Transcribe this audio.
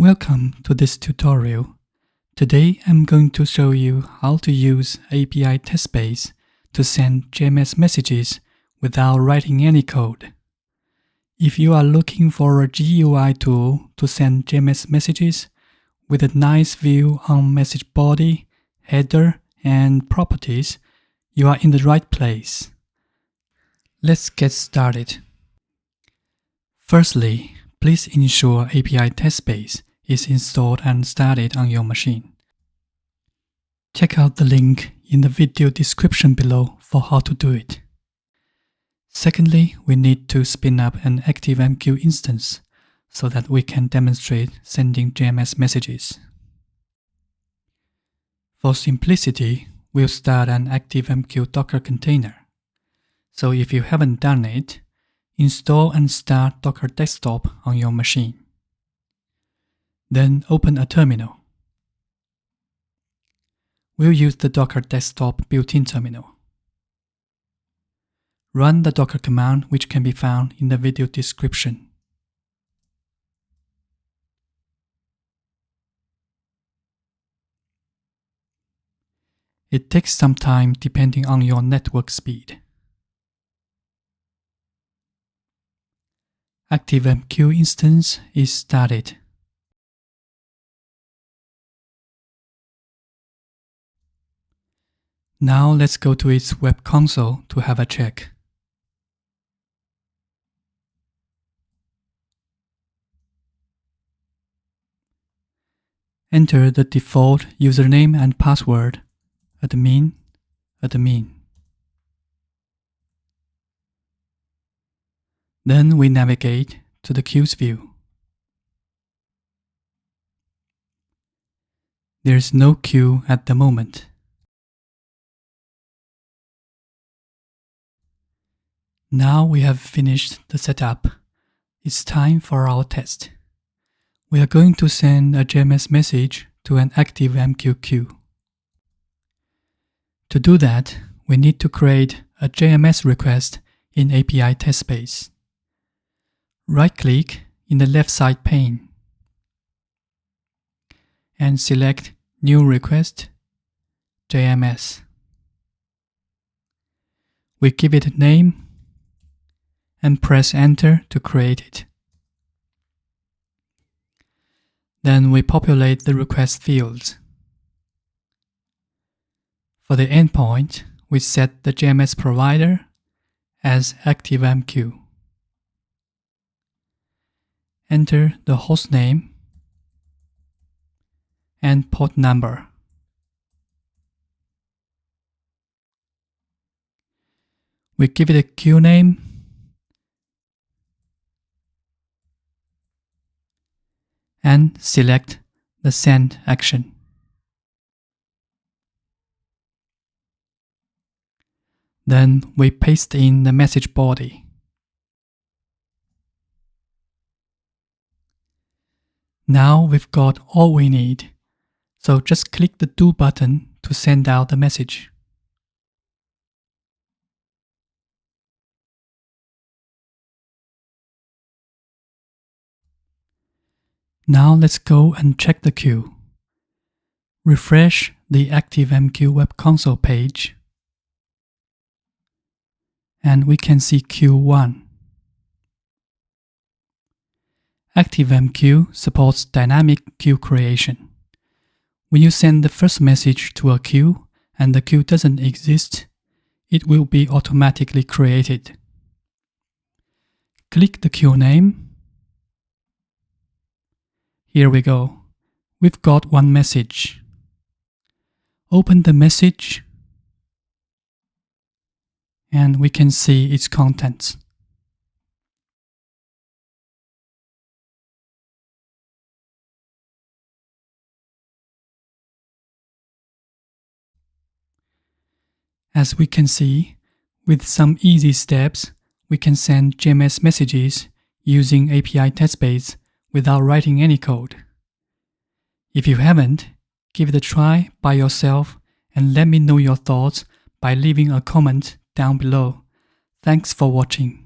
Welcome to this tutorial. Today I'm going to show you how to use API testbase to send JMS messages without writing any code. If you are looking for a GUI tool to send JMS messages with a nice view on message body, header, and properties, you are in the right place. Let's get started. Firstly, please ensure API testbase is installed and started on your machine. Check out the link in the video description below for how to do it. Secondly, we need to spin up an activemq instance so that we can demonstrate sending JMS messages. For simplicity, we'll start an activemq Docker container. So if you haven't done it, install and start Docker Desktop on your machine. Then open a terminal. We'll use the Docker Desktop built-in terminal. Run the Docker command, which can be found in the video description. It takes some time depending on your network speed. activemq instance is started. Now let's go to its web console to have a check. Enter the default username and password, admin. Then we navigate to the queues view. There is no queue at the moment. Now we have finished the setup. It's time for our test. We are going to send a JMS message to an activemq queue. To do that, we need to create a JMS request in API testbase. Right-click in the left side pane and select New Request, JMS. We give it a name and press Enter to create it. Then we populate the request fields. For the endpoint, we set the JMS provider as activemq. Enter the host name and port number. We give it a queue name and select the send action. Then we paste in the message body. Now we've got all we need, so just click the Do button to send out the message. Now let's go and check the queue. Refresh the activemq web console page, and we can see queue 1. activemq supports dynamic queue creation. When you send the first message to a queue and the queue doesn't exist, it will be automatically created. Click the queue name. Here we go. We've got one message. Open the message and we can see its contents. As we can see, with some easy steps, we can send JMS messages using API testbase without writing any code. If you haven't, give it a try by yourself and let me know your thoughts by leaving a comment down below. Thanks for watching.